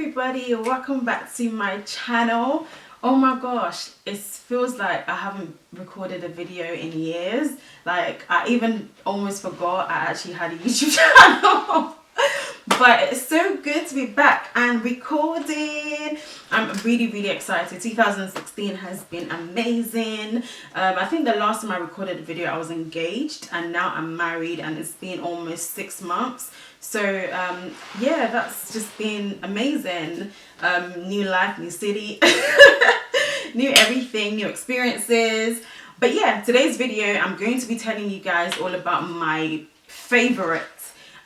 everybody, welcome back to my channel. Oh my gosh, it feels like I haven't recorded a video in years. Like I even almost forgot I actually had a YouTube channel. But it's so good to be back and recording. I'm really excited. 2016 has been amazing. I think the last time I recorded a video I was engaged, and now I'm married and it's been almost 6 months. So yeah, that's just been amazing. New life, new city, new everything, new experiences. But yeah, today's video I'm going to be telling you guys all about my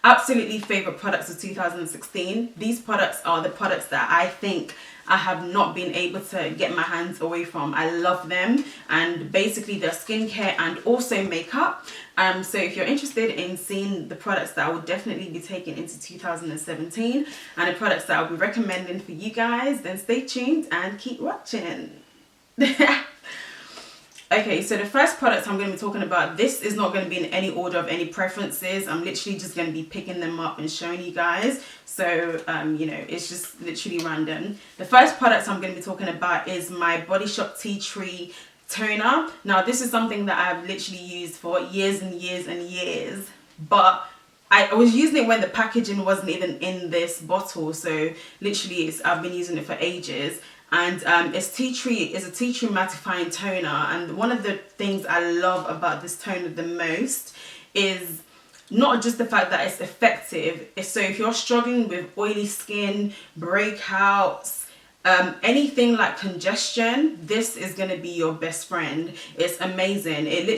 absolutely favorite products of 2016. These products are the products that I think I have not been able to get my hands away from. I love them, and basically they're skincare and also makeup. So if you're interested in seeing the products that I will definitely be taking into 2017 and the products that I'll be recommending for you guys, then stay tuned and keep watching. Okay, so the first product I'm going to be talking about, this is not going to be in any order of any preferences. I'm literally just going to be picking them up and showing you guys. So, you know, it's just literally random. The first product I'm going to be talking about is my Bodyshop Tea Tree Toner. Now, this is something that I've literally used for years and years and years. But I was using it when the packaging wasn't even in this bottle. So, literally, I've been using it for ages. And it's a tea tree mattifying toner, and one of the things I love about this toner the most is not just the fact that it's effective. So if you're struggling with oily skin, breakouts, anything like congestion, this is going to be your best friend. It's amazing. It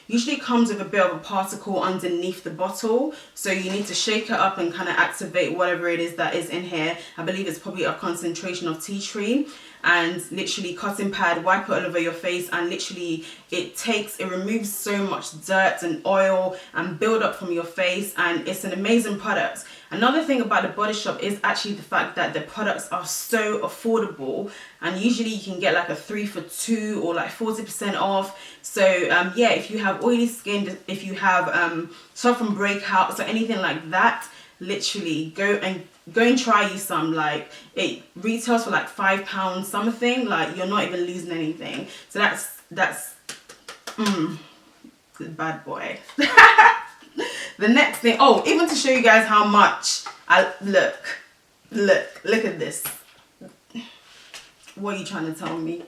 usually comes with a bit of a particle underneath the bottle, so you need to shake it up and kind of activate whatever it is that is in here. I believe it's probably a concentration of tea tree, and literally cotton pad, wipe it all over your face, and literally it removes so much dirt and oil and build up from your face, and it's an amazing product. Another thing about the Body Shop is actually the fact that the products are so affordable, and usually you can get like a 3 for 2 or like 40% off. So yeah, if you have oily skin, if you have suffer from breakouts or anything like that, literally go and try you some. Like it retails for like £5 something. Like you're not even losing anything. So that's bad boy. The next thing, oh, even to show you guys how much look at this. What are you trying to tell me?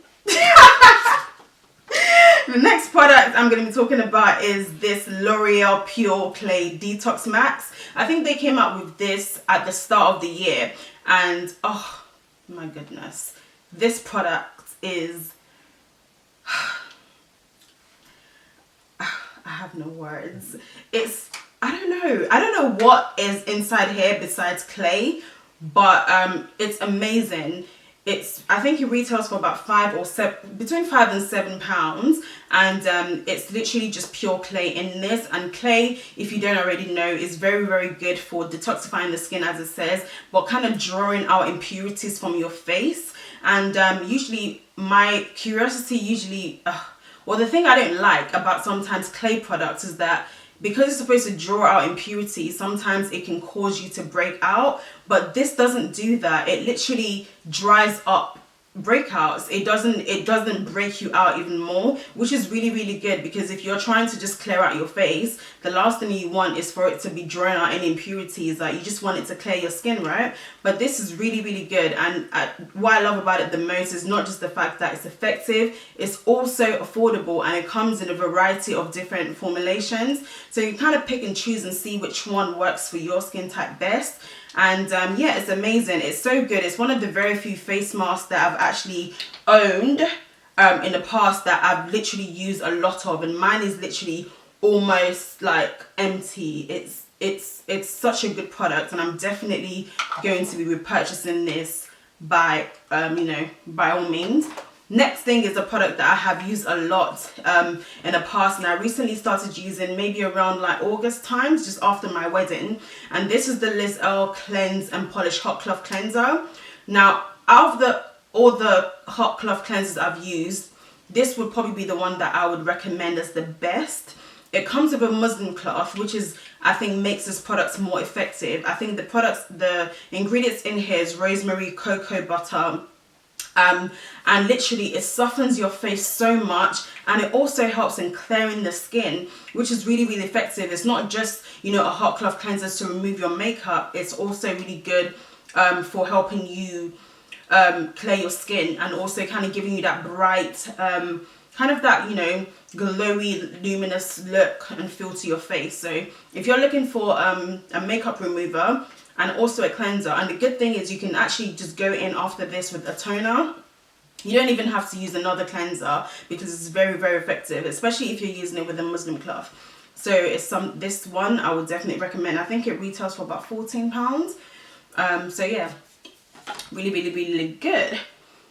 The next product I'm going to be talking about is this Loreal Pure Clay Detox Max. I think they came out with this at the start of the year, and oh my goodness, this product is I have no words. I don't know what is inside here besides clay, but it's amazing. I think it retails for about between £5 and £7, and it's literally just pure clay in this. And clay, if you don't already know, is very good for detoxifying the skin, as it says, but kind of drawing out impurities from your face. And usually my curiosity well, the thing I don't like about sometimes clay products is that because it's supposed to draw out impurities, sometimes it can cause you to break out, but this doesn't do that. It literally dries up breakouts. It doesn't break you out even more, which is really good, because if you're trying to just clear out your face, the last thing you want is for it to be drawing out any impurities. Like you just want it to clear your skin, right? But this is really good, and what I love about it the most is not just the fact that it's effective, it's also affordable, and it comes in a variety of different formulations, so you kind of pick and choose and see which one works for your skin type best. And yeah, it's amazing. It's so good. It's one of the very few face masks that I've actually owned in the past that I've literally used a lot of, and mine is literally almost like empty. It's such a good product, and I'm definitely going to be repurchasing this by by all means. Next thing is a product that I have used a lot in the past, and I recently started using maybe around like August times, just after my wedding, and this is the Earle Cleanse and Polish Hot Cloth Cleanser. Now, out of all the hot cloth cleansers I've used, this would probably be the one that I would recommend as the best. It comes with a muslin cloth, which is, I think, makes this product more effective. I think the ingredients in here is rosemary, cocoa butter, and literally it softens your face so much, and it also helps in clearing the skin, which is really, really effective. It's not just, you know, a hot cloth cleanser to remove your makeup. It's also really good for helping you clear your skin, and also kind of giving you that bright, kind of that, you know, glowy, luminous look and feel to your face. So if you're looking for a makeup remover and also a cleanser, and the good thing is you can actually just go in after this with a toner. You don't even have to use another cleanser because it's very, very effective, especially if you're using it with a muslin cloth. So it's this one I would definitely recommend. I think it retails for about £14. So yeah, really, really, really good.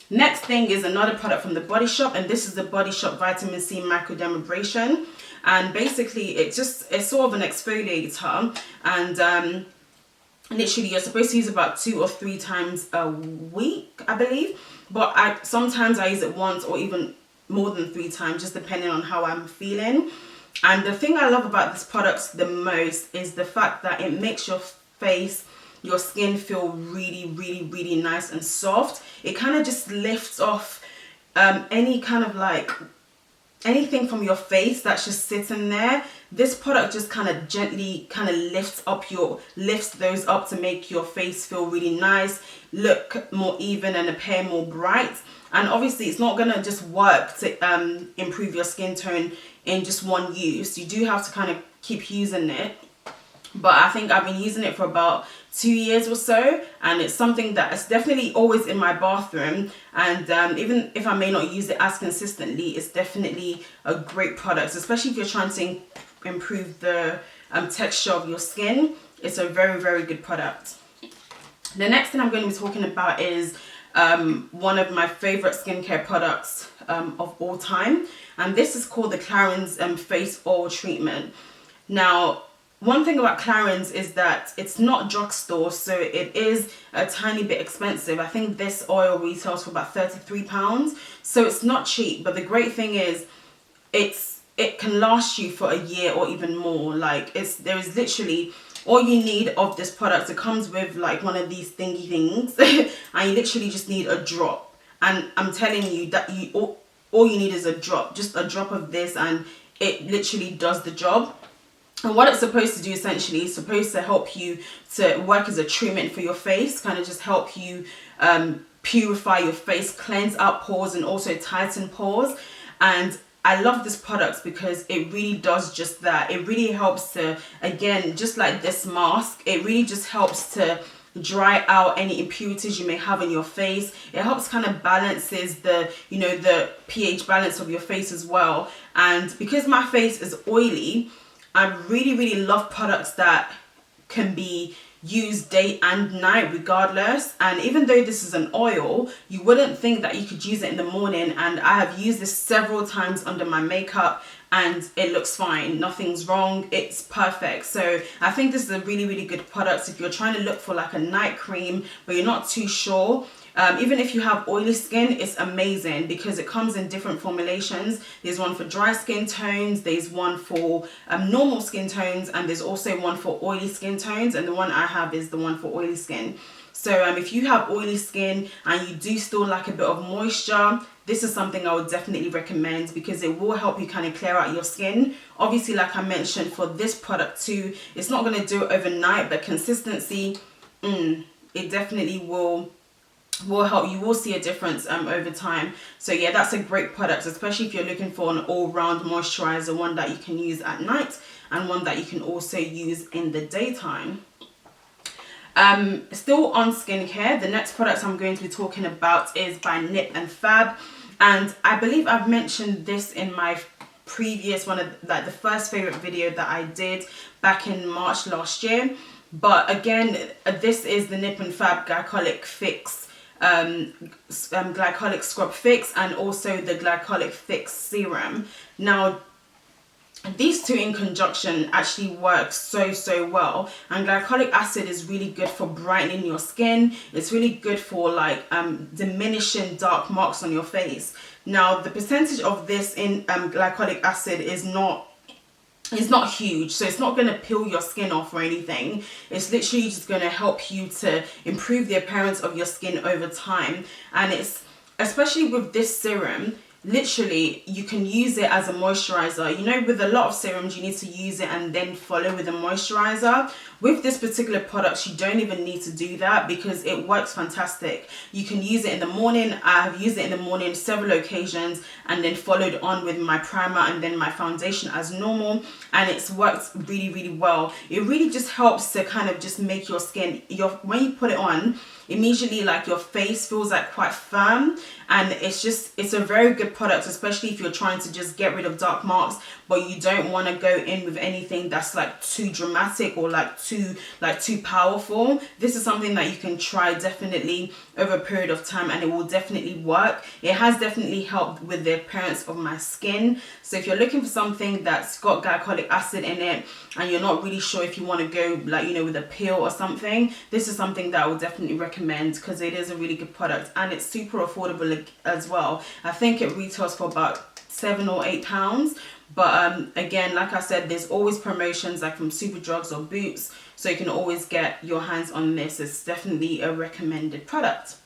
Next thing is another product from the Body Shop, and this is the Bodyshop Vitamin C Microdermabrasion. And basically it's sort of an exfoliator, and literally you're supposed to use about 2 or 3 times a week, I believe, but sometimes I use it once or even more than 3 times, just depending on how I'm feeling. And the thing I love about this product the most is the fact that it makes your face, your skin feel really, really, really nice and soft. It kind of just lifts off any kind of like anything from your face that's just sitting there. This product just kind of gently kind of lifts those up to make your face feel really nice, look more even, and appear more bright. And obviously it's not gonna just work to improve your skin tone in just one use. You do have to kind of keep using it. But I think I've been using it for about 2 years or so, and it's something that is definitely always in my bathroom. And even if I may not use it as consistently, it's definitely a great product, especially if you're trying to improve the texture of your skin. It's a very, very good product. The next thing I'm going to be talking about is one of my favorite skincare products of all time, and this is called the Clarins Face Oil Treatment. Now, one thing about Clarins is that it's not drugstore, so it is a tiny bit expensive. I think this oil retails for about £33, so it's not cheap. But the great thing is it can last you for a year or even more. Like there is literally all you need of this product. It comes with like one of these thingy things and you literally just need a drop. And I'm telling you that all you need is a drop, just a drop of this, and it literally does the job. And what it's supposed to do essentially is supposed to help you to work as a treatment for your face, kind of just help you purify your face, cleanse out pores, and also tighten pores. And I love this product because it really does just that. It really helps to, again, just like this mask, it really just helps to dry out any impurities you may have on your face. It helps kind of balances the, you know, the pH balance of your face as well. And because my face is oily, I really, really love products that can be used day and night regardless. And even though this is an oil, you wouldn't think that you could use it in the morning, and I have used this several times under my makeup and it looks fine, nothing's wrong, it's perfect. So I think this is a really, really good product if you're trying to look for like a night cream but you're not too sure. Even if you have oily skin, it's amazing because it comes in different formulations. There's one for dry skin tones, there's one for normal skin tones, and there's also one for oily skin tones, and the one I have is the one for oily skin. So if you have oily skin and you do still like a bit of moisture, this is something I would definitely recommend because it will help you kind of clear out your skin. Obviously, like I mentioned, for this product too, it's not going to do it overnight, but consistency, it definitely will help. You will see a difference over time. So yeah, that's a great product, especially if you're looking for an all-round moisturizer, one that you can use at night and one that you can also use in the daytime. Still on skincare, the next product I'm going to be talking about is by Nip and Fab, and I believe I've mentioned this in my previous one of like the first favorite video that I did back in March last year. But again, this is the Nip and Fab Glycolic Fix, Glycolic Scrub Fix, and also the Glycolic Fix Serum. Now, these two in conjunction actually work so well, and glycolic acid is really good for brightening your skin. It's really good for like diminishing dark marks on your face. Now, the percentage of this in glycolic acid is not it's not huge, so it's not going to peel your skin off or anything. It's literally just going to help you to improve the appearance of your skin over time. And it's, especially with this serum, literally you can use it as a moisturizer. You know, with a lot of serums you need to use it and then follow with a moisturizer. With this particular product, you don't even need to do that because it works fantastic. You can use it in the morning. I have used it in the morning several occasions, and then followed on with my primer and then my foundation as normal, and it's worked really, really well. It really just helps to kind of just make your skin, when you put it on, immediately like your face feels like quite firm, and it's a very good product, especially if you're trying to just get rid of dark marks but you don't want to go in with anything that's like too dramatic or like too powerful. This is something that you can try definitely over a period of time, and it will definitely work. It has definitely helped with the appearance of my skin. So if you're looking for something that's got glycolic acid in it and you're not really sure if you want to go like, you know, with a peel or something, this is something that I would definitely recommend because it is a really good product and it's super affordable as well. I think it retails for about £7 or £8, but again, like I said, there's always promotions like from Superdrugs or Boots, so you can always get your hands on this. It's definitely a recommended product.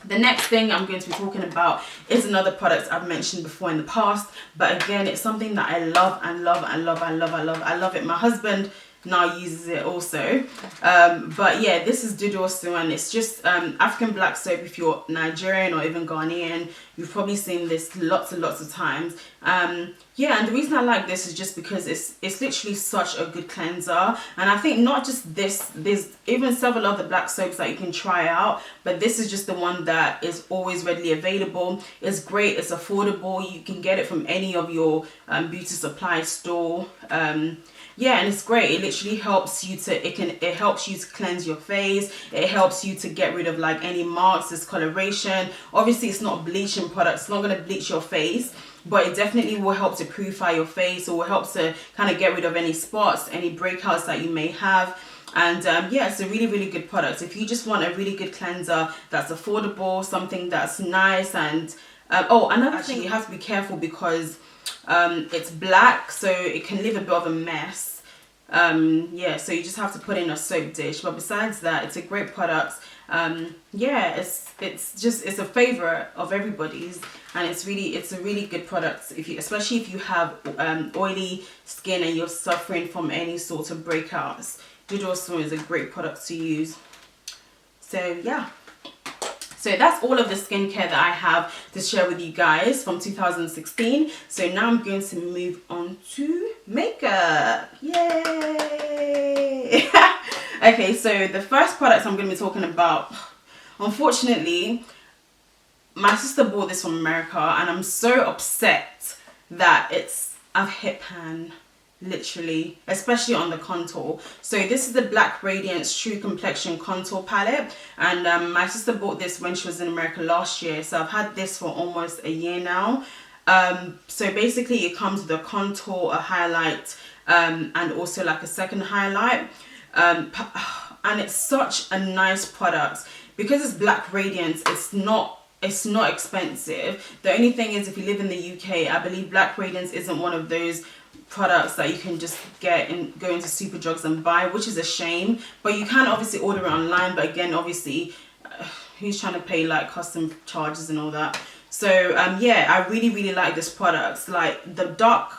The next thing I'm going to be talking about is another product I've mentioned before in the past, but again, it's something that I love and love and love and love. I love it. My husband now uses it also, but yeah, this is Dudu Osun, and it's just African black soap. If you're Nigerian or even Ghanaian, you've probably seen this lots and lots of times. Yeah, and the reason I like this is just because it's literally such a good cleanser, and I think not just this, there's even several other black soaps that you can try out, but this is just the one that is always readily available. It's great, it's affordable, you can get it from any of your beauty supply store. Yeah, and it's great. It literally helps you to, it helps you to cleanse your face. It helps you to get rid of like any marks, discoloration. Obviously, it's not a bleaching product. It's not going to bleach your face, but it definitely will help to purify your face, or will help to kind of get rid of any spots, any breakouts that you may have. And yeah, it's a really, really good product. If you just want a really good cleanser that's affordable, something that's nice, and oh, another thing, you have to be careful because it's black, so it can leave a bit of a mess. Yeah, so you just have to put in a soap dish, but besides that, it's a great product. Yeah, it's a favorite of everybody's, and it's a really good product especially if you have oily skin and you're suffering from any sort of breakouts. Dudu Osun is a great product to use. So yeah, so that's all of the skincare that I have to share with you guys from 2016. So now I'm going to move on to makeup. Yay! Okay, so the first product I'm going to be talking about, unfortunately, my sister bought this from America, and I'm so upset that I've hit pan. Literally, especially on the contour. So this is the Black Radiance True Complexion Contour Palette, and my sister bought this when she was in America last year, so I've had this for almost a year now. So basically it comes with a contour, a highlight, and also like a second highlight, and it's such a nice product because it's Black Radiance. It's not expensive. The only thing is, if you live in the UK, I believe Black Radiance isn't one of those products that you can just get and go into Superdrugs and buy, which is a shame. But you can obviously order it online, but again, obviously who's trying to pay like custom charges and all that. So yeah, I really like this product. Like the dark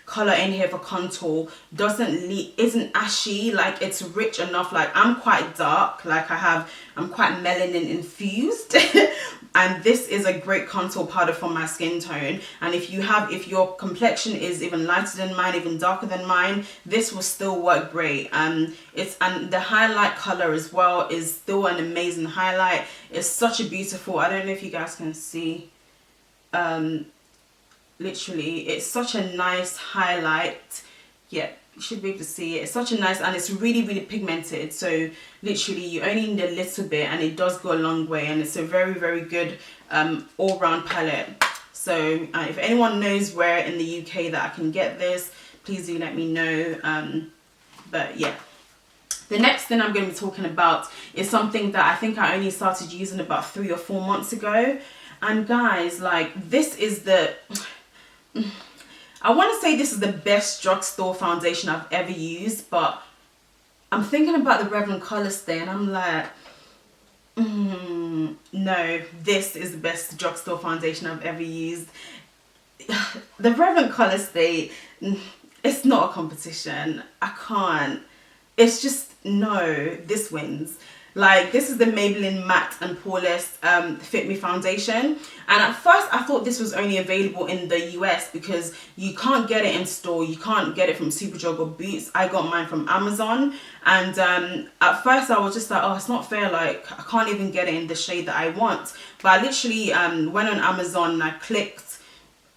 color in here for contour isn't ashy, like it's rich enough. Like I'm quite dark, like I'm quite melanin infused and this is a great contour powder for my skin tone. And if your complexion is even lighter than mine, even darker than mine, this will still work great. And the highlight color as well is still an amazing highlight. It's such a beautiful, I don't know if you guys can see, literally it's such a nice highlight. Yeah, you should be able to see it. It's such a nice, and it's really pigmented, so literally you only need a little bit and it does go a long way, and it's a very good all-round palette. So if anyone knows where in the UK that I can get this, please do let me know. But yeah, the next thing I'm going to be talking about is something that I think I only started using about 3 or 4 months ago. And guys, like, this is the I want to say this is the best drugstore foundation I've ever used, but I'm thinking about the Reverend Color Stay and I'm like, no, this is the best drugstore foundation I've ever used. The Reverend Color Stay, it's not a competition. I can't. It's just, no, this wins. Like, this is the Maybelline Matte and Poreless Fit Me foundation. And at first I thought this was only available in the US because you can't get it in store. You can't get it from Superdrug or Boots. I got mine from Amazon. And at first I was just like, oh, it's not fair. Like, I can't even get it in the shade that I want. But I literally went on Amazon and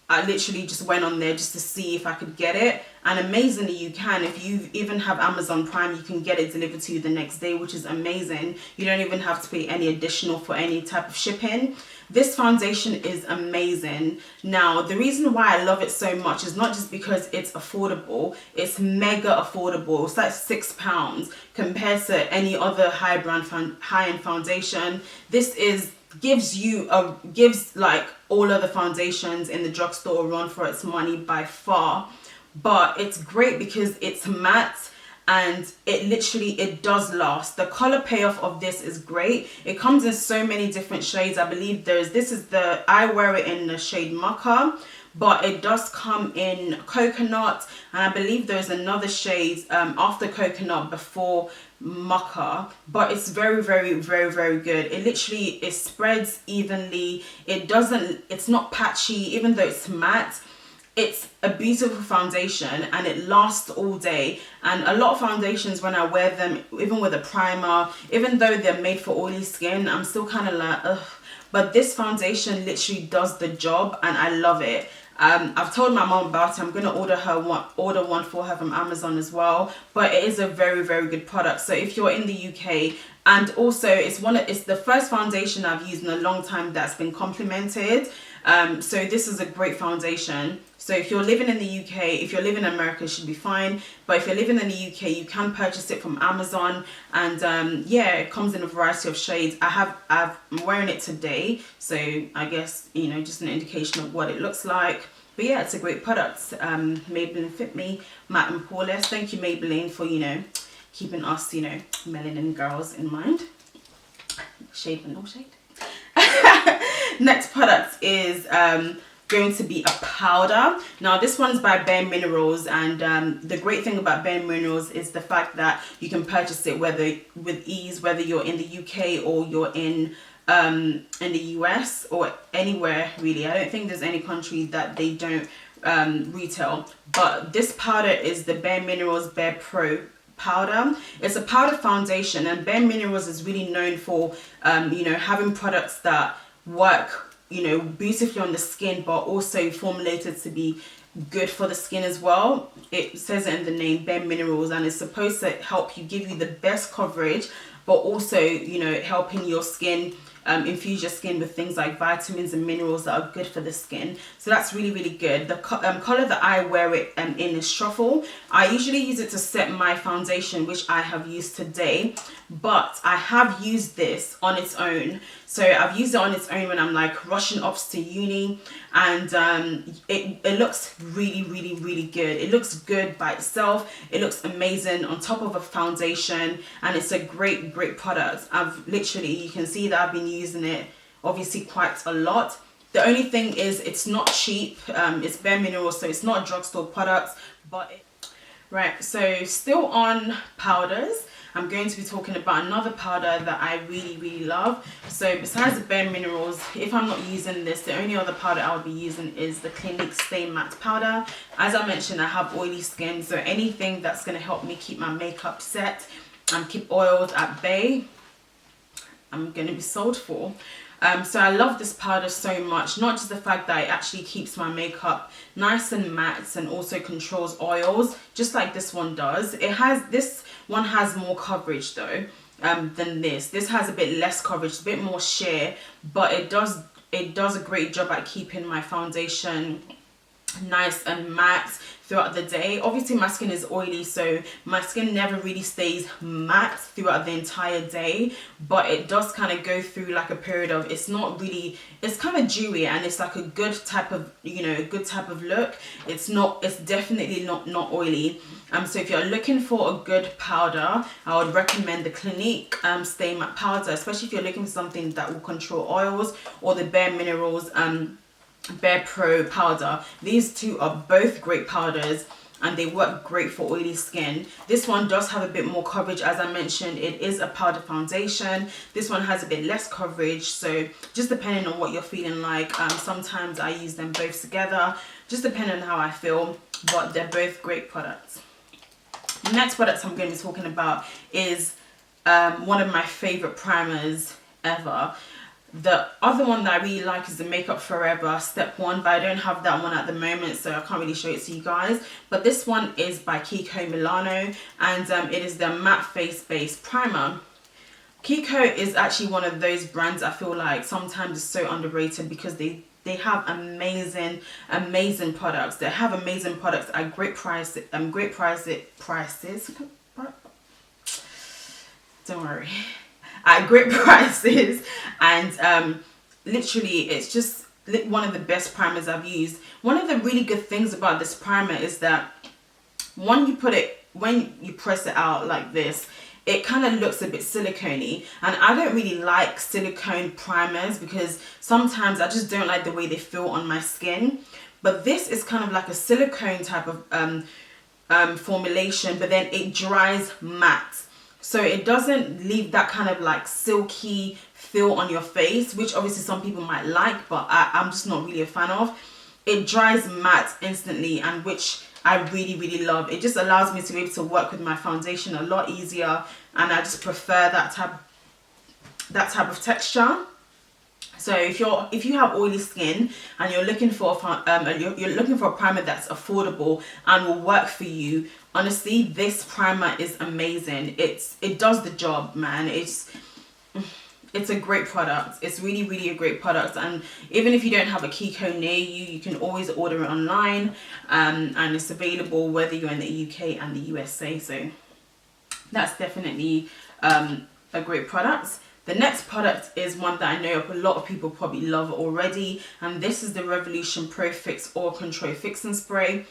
I literally just went on there just to see if I could get it, and amazingly you can. If you even have Amazon Prime, you can get it delivered to you the next day, which is amazing. You don't even have to pay any additional for any type of shipping. This foundation is amazing. Now, the reason why I love it so much is not just because it's affordable, it's mega affordable. It's like £6 compared to any other high-end foundation. This gives like all other foundations in the drugstore a run for its money by far. But it's great because it's matte and it does last. The color payoff of this is great. It comes in so many different shades. I believe I wear it in the shade Mocha, but it does come in coconut, and I believe there's another shade after coconut before Mocha, but it's very, very, very, very good. It spreads evenly. It's not patchy, even though it's matte. It's a beautiful foundation and it lasts all day. And a lot of foundations, when I wear them, even with a primer, even though they're made for oily skin, I'm still kind of like, ugh. But this foundation literally does the job and I love it. I've told my mom about it. I'm going to order one for her from Amazon as well. But it is a very, very good product. So if you're in the UK, and also it's the first foundation I've used in a long time that's been complimented. So this is a great foundation. So if you're living in the UK, if you're living in America, it should be fine. But if you're living in the UK, you can purchase it from Amazon. And yeah, it comes in a variety of shades. I'm wearing it today. So I guess, just an indication of what it looks like. But yeah, it's a great product. Maybelline Fit Me, Matte and Poreless. Thank you, Maybelline, for, keeping us, melanin girls in mind. Shade but no shade. Next product is going to be a powder. Now this one's by Bareminerals, and the great thing about Bareminerals is the fact that you can purchase it with ease, whether you're in the UK or you're in the US or anywhere really. I don't think there's any country that they don't retail. But this powder is the Bareminerals Bare Pro powder. It's a powder foundation, and Bareminerals is really known for having products that work beautifully on the skin, but also formulated to be good for the skin as well. It says it in the name, Bareminerals, and it's supposed to help you, give you the best coverage, but also helping your skin, infuse your skin with things like vitamins and minerals that are good for the skin. So that's really, really good. The color that I wear it in is Truffle. I usually use it to set my foundation, which I have used today, but I have used this on its own. So I've used it on its own when I'm like rushing off to uni, and it looks really, really, really good. It looks good by itself. It looks amazing on top of a foundation, and it's a great, great product. You can see that I've been using it obviously quite a lot. The only thing is it's not cheap. It's Bareminerals, so it's not a drugstore product, right. So still on powders, I'm going to be talking about another powder that I really, really love. So besides the Bareminerals, if I'm not using this, the only other powder I'll be using is the Clinique Stay Matte powder. As I mentioned, I have oily skin, so anything that's going to help me keep my makeup set and keep oils at bay, I'm going to be sold for. So I love this powder so much, not just the fact that it actually keeps my makeup nice and matte and also controls oils, just like this one does. This one has more coverage though than this. This has a bit less coverage, a bit more sheer, but it does a great job at keeping my foundation nice and matte. throughout the day. Obviously my skin is oily, so my skin never really stays matte throughout the entire day, but it does kind of go through like a period of, it's not really, it's kind of dewy, and it's like a good type of, you know, a good type of look. It's definitely not oily. So if you're looking for a good powder, I would recommend the Clinique Stay Matte Powder, especially if you're looking for something that will control oils, or the Bareminerals Bare Pro powder. These two are both great powders, and they work great for oily skin. This one does have a bit more coverage. As I mentioned, it is a powder foundation. This one has a bit less coverage, so just depending on what you're feeling like. Sometimes I use them both together, just depending on how I feel, but they're both great products. The next product I'm going to be talking about is one of my favorite primers ever. The other one that I really like is the Makeup Forever Step 1, but I don't have that one at the moment, so I can't really show it to you guys. But this one is by Kiko Milano, and it is the Matte Face Base Primer. Kiko is actually one of those brands I feel like sometimes is so underrated, because they have amazing products. They have amazing products at great prices. Don't worry. At great prices, and literally it's just one of the best primers I've used. One of the really good things about this primer is that when you press it out like this, it kind of looks a bit silicone-y, and I don't really like silicone primers because sometimes I just don't like the way they feel on my skin. But this is kind of like a silicone type of formulation, but then it dries matte. So it doesn't leave that kind of like silky feel on your face, which obviously some people might like, but I'm just not really a fan of. It dries matte instantly, and which I really love. It just allows me to be able to work with my foundation a lot easier, and I just prefer that type of texture. So if you have oily skin and you're looking for a primer that's affordable and will work for you, honestly, this primer is amazing. It does the job, man. It's a great product. It's really a great product, and even if you don't have a Kiko near you, you can always order it online, and it's available whether you're in the UK and the USA. So that's definitely a great product. The next product is one that I know a lot of people probably love already, and this is the Revolution Pro Fix Oil Control Fixing Spray.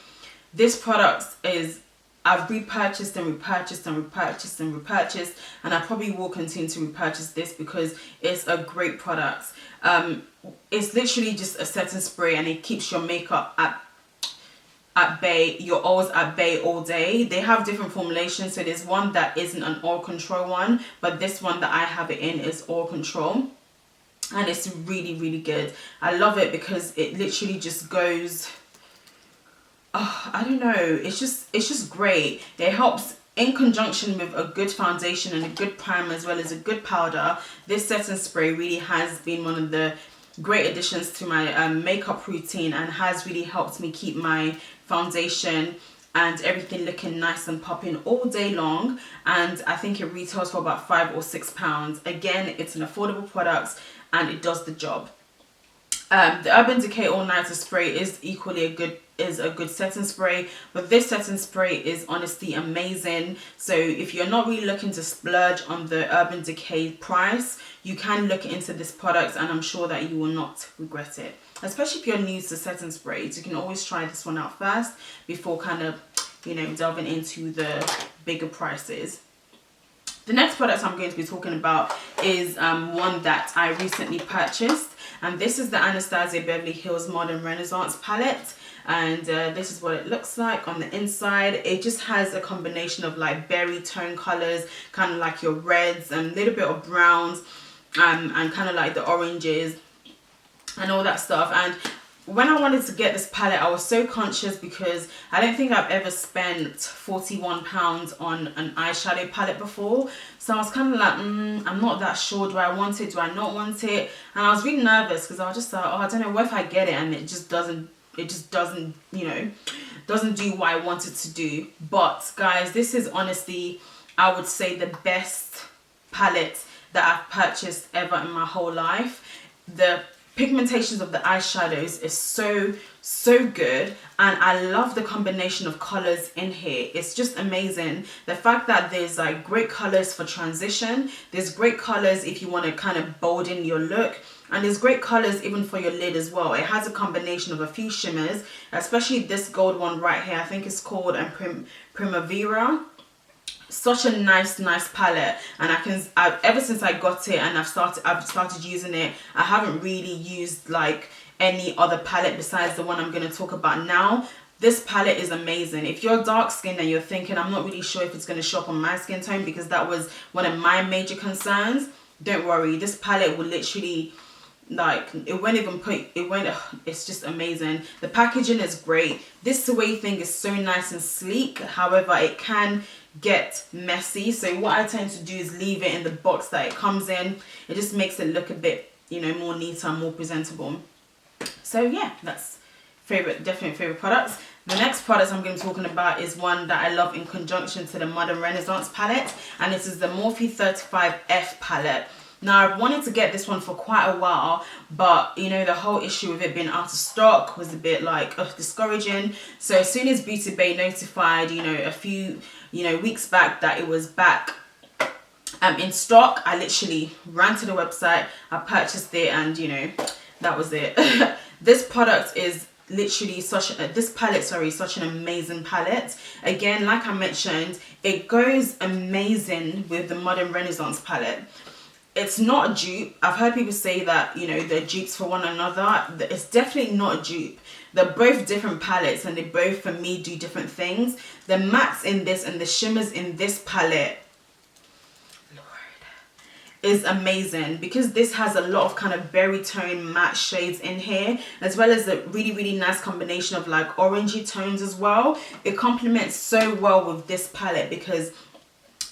This product is, I've repurchased and repurchased and repurchased and repurchased, and I probably will continue to repurchase this because it's a great product. It's literally just a setting spray, and it keeps your makeup at bay, your oils at bay all day. They have different formulations, so there's one that isn't an oil control one, but this one that I have it in is oil control, and it's really good. I love it because it literally just goes, oh, I don't know, it's just great. It helps in conjunction with a good foundation and a good primer as well as a good powder. This setting spray really has been one of the great additions to my makeup routine, and has really helped me keep my foundation and everything looking nice and popping all day long. And I think it retails for about £5 or £6. Again, it's an affordable product and it does the job. The Urban Decay All Nighter Spray is equally a good setting spray, but this setting spray is honestly amazing. So if you're not really looking to splurge on the Urban Decay price, you can look into this product, and I'm sure that you will not regret it. Especially if you're new to setting sprays, you can always try this one out first before kind of, you know, delving into the bigger prices. The next product I'm going to be talking about is one that I recently purchased, and this is the Anastasia Beverly Hills Modern Renaissance palette. And this is what it looks like on the inside. It just has a combination of like berry tone colors, kind of like your reds and a little bit of browns, and kind of like the oranges and all that stuff. And when I wanted to get this palette, I was so conscious because I don't think I've ever spent £41 on an eyeshadow palette before. So I was kind of like, I'm not that sure. Do I want it? Do I not want it? And I was really nervous because I was just like, oh, I don't know, what if I get it and it just doesn't, you know, doesn't do what I want it to do. But guys, this is honestly, I would say, the best palette that I've purchased ever in my whole life. The pigmentations of the eyeshadows is so good, and I love the combination of colors in here. It's just amazing. The fact that there's like great colors for transition, there's great colors if you want to kind of bolden your look, and there's great colors even for your lid as well. It has a combination of a few shimmers, especially this gold one right here. I think it's called Primavera. Such a nice palette, and ever since I got it and I've started using it, I haven't really used like any other palette besides the one I'm going to talk about now. This palette is amazing. If you're dark skinned and you're thinking, I'm not really sure if it's going to show up on my skin tone, because that was one of my major concerns, don't worry. This palette will literally, like, it's just amazing. The packaging is great. This Sway thing is so nice and sleek. However, it can get messy, so what I tend to do is leave it in the box that it comes in. It just makes it look a bit, you know, more neater and more presentable. So yeah, that's definitely favorite products. The next product I'm going to be talking about is one that I love in conjunction to the Modern Renaissance palette, and this is the Morphe 35F palette. Now, I've wanted to get this one for quite a while, but you know, the whole issue with it being out of stock was a bit like discouraging. So as soon as Beauty Bay notified, you know, a few weeks back that it was back in stock, I literally ran to the website, I purchased it, and you know, that was it. This product is literally such an amazing palette. Again, like I mentioned, it goes amazing with the Modern Renaissance palette. It's not a dupe. I've heard people say that, you know, they're dupes for one another. It's definitely not a dupe. They're both different palettes, and they both, for me, do different things. The mattes in this and the shimmers in this palette, Lord, is amazing, because this has a lot of kind of berry tone matte shades in here, as well as a really nice combination of like orangey tones as well. It complements so well with this palette, because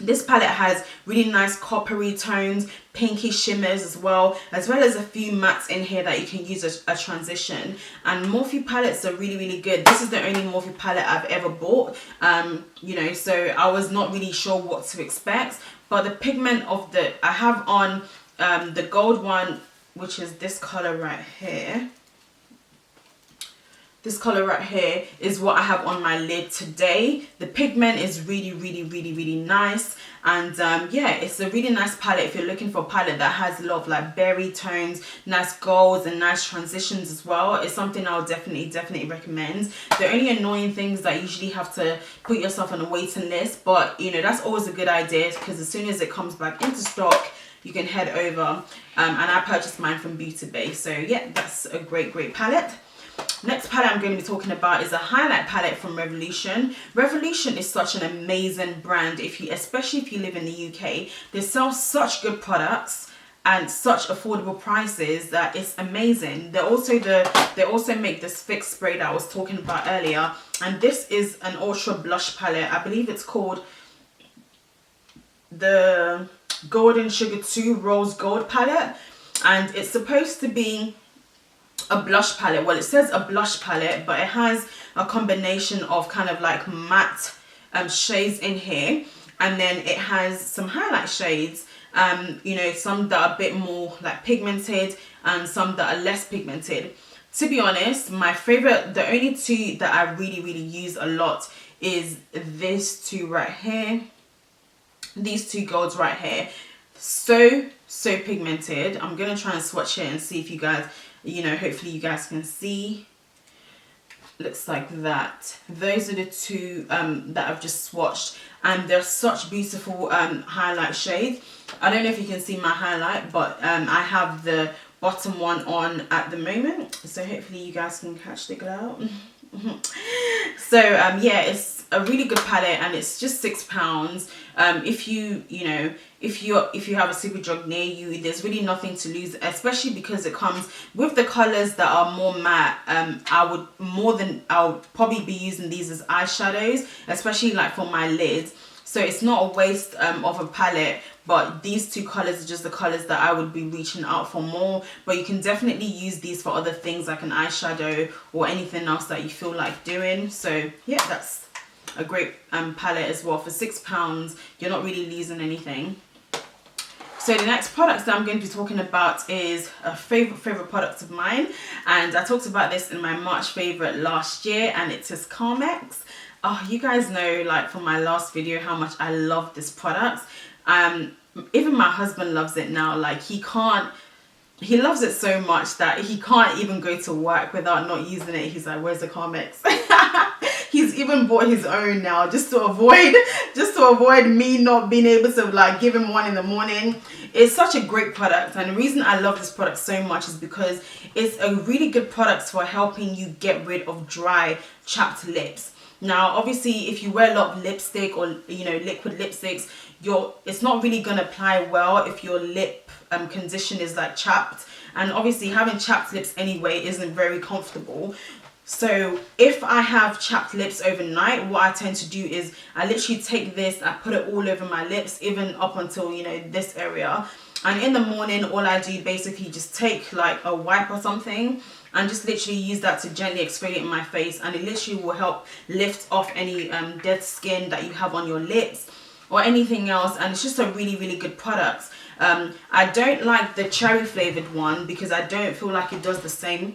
this palette has really nice coppery tones, pinky shimmers as well as a few mattes in here that you can use as a transition. And Morphe palettes are really good. This is the only Morphe palette I've ever bought, you know, so I was not really sure what to expect. But the pigment of I have on the gold one, which is this color right here. This color right here is what I have on my lid today. The pigment is really nice, and yeah, it's a really nice palette if you're looking for a palette that has a lot of like berry tones, nice golds and nice transitions as well. It's something I'll definitely recommend. The only annoying things that you usually have to put yourself on a waiting list, but you know, that's always a good idea, because as soon as it comes back into stock, you can head over, and I purchased mine from Beauty Bay. So yeah, that's a great palette. Next palette I'm going to be talking about is a highlight palette from Revolution. Revolution is such an amazing brand, especially if you live in the UK. They sell such good products and such affordable prices that it's amazing. They also make this fixed spray that I was talking about earlier, and this is an ultra blush palette. I believe it's called the Golden Sugar 2 Rose Gold palette, and it's supposed to be a blush palette. Well, it says a blush palette, but it has a combination of kind of like matte shades in here, and then it has some highlight shades, you know, some that are a bit more like pigmented and some that are less pigmented. To be honest, my favorite, the only two that I really use a lot is these two right here, these two golds right here. So pigmented. I'm gonna try and swatch it and see if you guys, you know, hopefully you guys can see. Looks like that. Those are the two that I've just swatched, and they're such beautiful highlight shades. I don't know if you can see my highlight, but I have the bottom one on at the moment, so hopefully you guys can catch the glow. So yeah, it's a really good palette, and it's just £6. If you have a Superdrug near you, there's really nothing to lose, especially because it comes with the colors that are more matte. I would probably be using these as eyeshadows, especially like for my lids. So it's not a waste of a palette, but these two colors are just the colors that I would be reaching out for more. But you can definitely use these for other things like an eyeshadow or anything else that you feel like doing. So yeah, that's a great palette as well. For £6, you're not really losing anything. So the next products that I'm going to be talking about is a favorite product of mine, and I talked about this in my March favorite last year, and it is Carmex. Oh, you guys know, like from my last video, how much I love this product. Even my husband loves it now. Like he loves it so much that he can't even go to work without not using it. He's like, where's the Carmex? He's even bought his own now just to avoid me not being able to like give him one in the morning. It's such a great product, and the reason I love this product so much is because it's a really good product for helping you get rid of dry, chapped lips. Now obviously if you wear a lot of lipstick or liquid lipsticks, it's not really going to apply well if your lip condition is like chapped, and obviously having chapped lips anyway isn't very comfortable. So if I have chapped lips overnight, what I tend to do is I literally take this, I put it all over my lips, even up until this area, and in the morning all I do basically just take like a wipe or something and just literally use that to gently exfoliate my face, and it literally will help lift off any dead skin that you have on your lips or anything else. And it's just a really good product. I don't like the cherry flavored one because I don't feel like it does the same.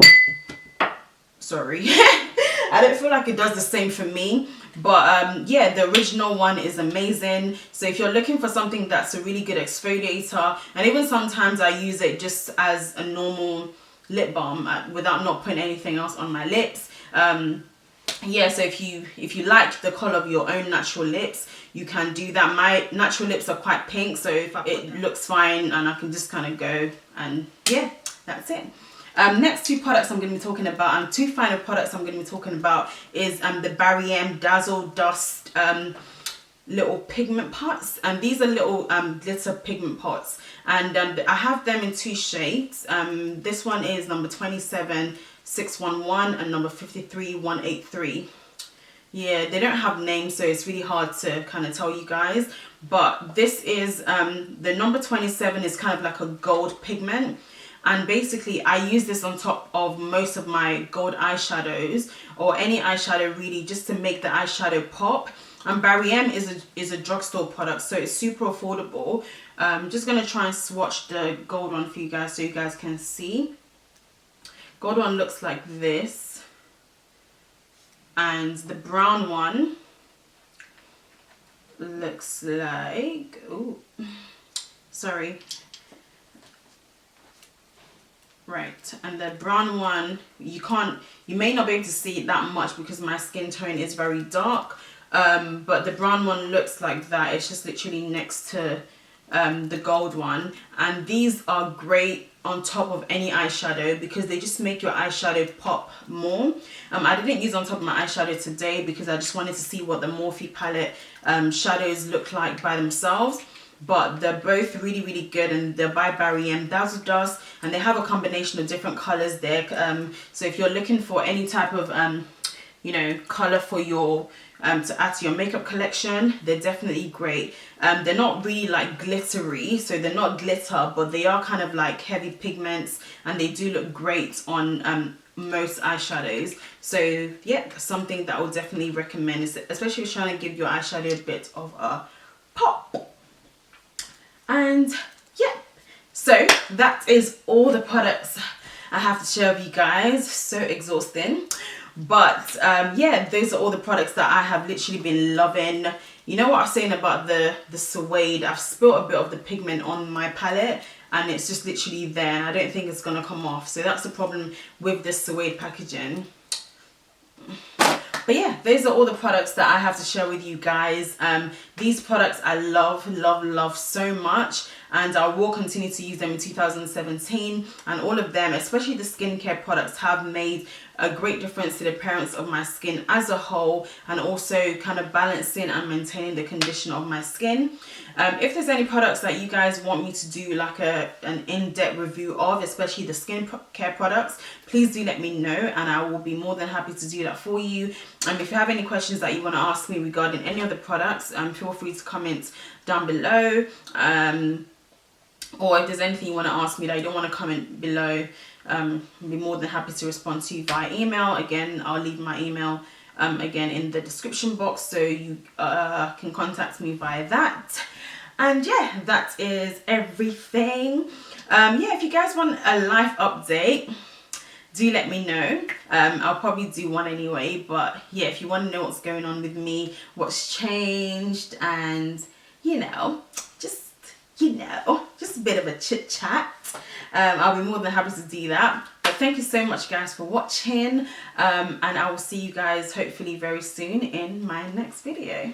Sorry. I don't feel like it does the same for me, but yeah, the original one is amazing. So if you're looking for something that's a really good exfoliator, and even sometimes I use it just as a normal lip balm without not putting anything else on my lips. Yeah, so if you like the color of your own natural lips, you can do that. My natural lips are quite pink, so it looks fine, and I can just kind of go, and yeah, that's it. Next two products I'm going to be talking about, and two final products I'm going to be talking about, is the Bareminerals Dazzle Dust little pigment pots, and these are little glitter pigment pots, and I have them in two shades. This one is number 27611 and number 53183. Yeah, they don't have names, so it's really hard to kind of tell you guys, but this is the number 27 is kind of like a gold pigment. And basically I use this on top of most of my gold eyeshadows, or any eyeshadow really, just to make the eyeshadow pop. And Bareminerals is a drugstore product, so it's super affordable. I'm just going to try and swatch the gold one for you guys so you guys can see. Gold one looks like this. And the brown one looks like... Ooh, sorry. Right, and the brown one, you may not be able to see it that much because my skin tone is very dark, but the brown one looks like that. It's just literally next to the gold one, and these are great on top of any eyeshadow because they just make your eyeshadow pop more. I didn't use on top of my eyeshadow today because I just wanted to see what the Morphe palette shadows look like by themselves. But they're both really good, and they're by Bareminerals Dazzle Dust, and they have a combination of different colors there. So if you're looking for any type of color for your to add to your makeup collection, they're definitely great. They're not really like glittery, so they're not glitter, but they are kind of like heavy pigments, and they do look great on most eyeshadows. So yeah, something that I would definitely recommend, especially if you're trying to give your eyeshadow a bit of a pop. And yeah, so that is all the products I have to share with you guys. So exhausting, but yeah, those are all the products that I have literally been loving. You know what I was saying about the suede? I've spilt a bit of the pigment on my palette, and it's just literally there, and I don't think it's gonna come off. So that's the problem with this suede packaging. But yeah, those are all the products that I have to share with you guys. These products I love so much, and I will continue to use them in 2017. And all of them, especially the skincare products, have made a great difference to the appearance of my skin as a whole, and also kind of balancing and maintaining the condition of my skin. If there's any products that you guys want me to do like an in-depth review of, especially the skincare products, please do let me know, and I will be more than happy to do that for you. If you have any questions that you want to ask me regarding any of the products, feel free to comment down below. Or if there's anything you want to ask me that you don't want to comment below, I'll be more than happy to respond to you via email. Again, I'll leave my email again in the description box, so you can contact me via that. And yeah, that is everything. Yeah, if you guys want a life update, do let me know. I'll probably do one anyway, but yeah, if you want to know what's going on with me, what's changed, and you know, just a bit of a chit chat, I'll be more than happy to do that. But thank you so much guys for watching, and I will see you guys hopefully very soon in my next video.